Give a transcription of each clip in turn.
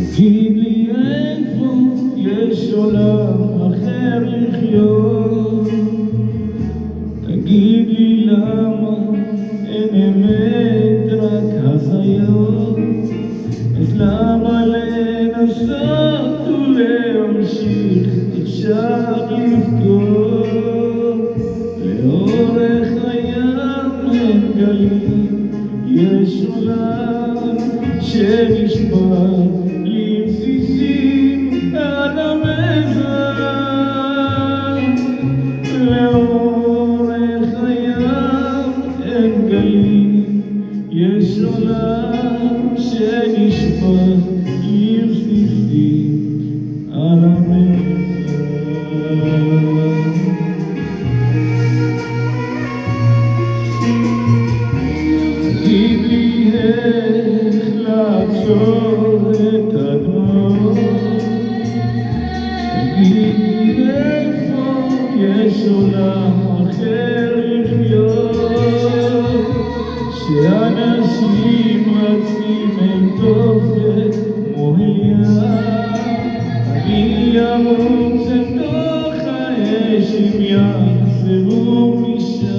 תגיד לי איפה יש עולם אחר לחיות, תגיד לי למה אין אמת רק הזיות, אז למה לנסות ולהמשיך אפשר לבכות? לאורך הים אין גלים, יש עולם שנשמע לי בסיסים על המזרח. לאורך הים אין גלים, יש עולם שנשמע לי בסיסים על המזרח. תגיד לי איך לעצור את הדמעות, תגיד לי איפה יש עולם אחר לחיות, שאנשים רצים אל תופת כמו אליה, אני ארוץ אל תוך האש אם יחזרו משם.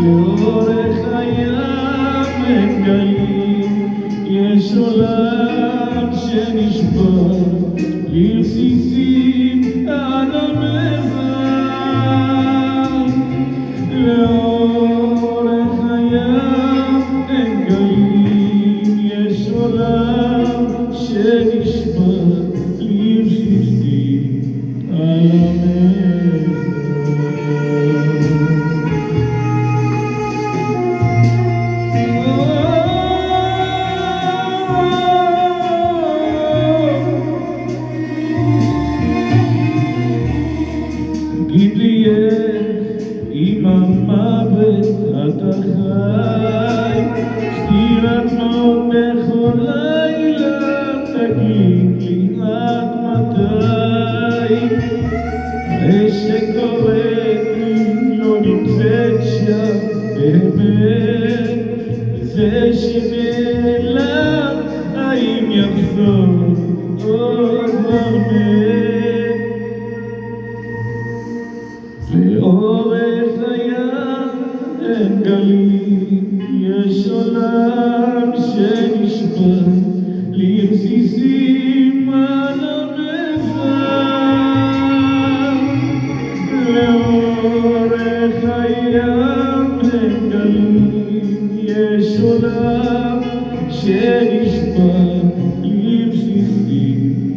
לאורך הים אין גלים, יש עולם שנשבר לרסיסים על המזרח. לאורך הים אין גלים, יש עולם שנשבר לרסיסים על המזרח. תגיד לי איך עם המוות אתה חי, סתירת מות בכל לילה, תגיד לי עד מתי? ושקוראת לי לא נמצאת שם באמת, זה שנעלם האם יחזור עוד הרבה? לאורך הים אין גלים, יש עולם שנשבר לרסיסים על המזרח. לאורך הים אין גלים, יש עולם שנשבר לרסיסים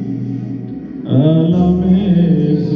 על המזרח.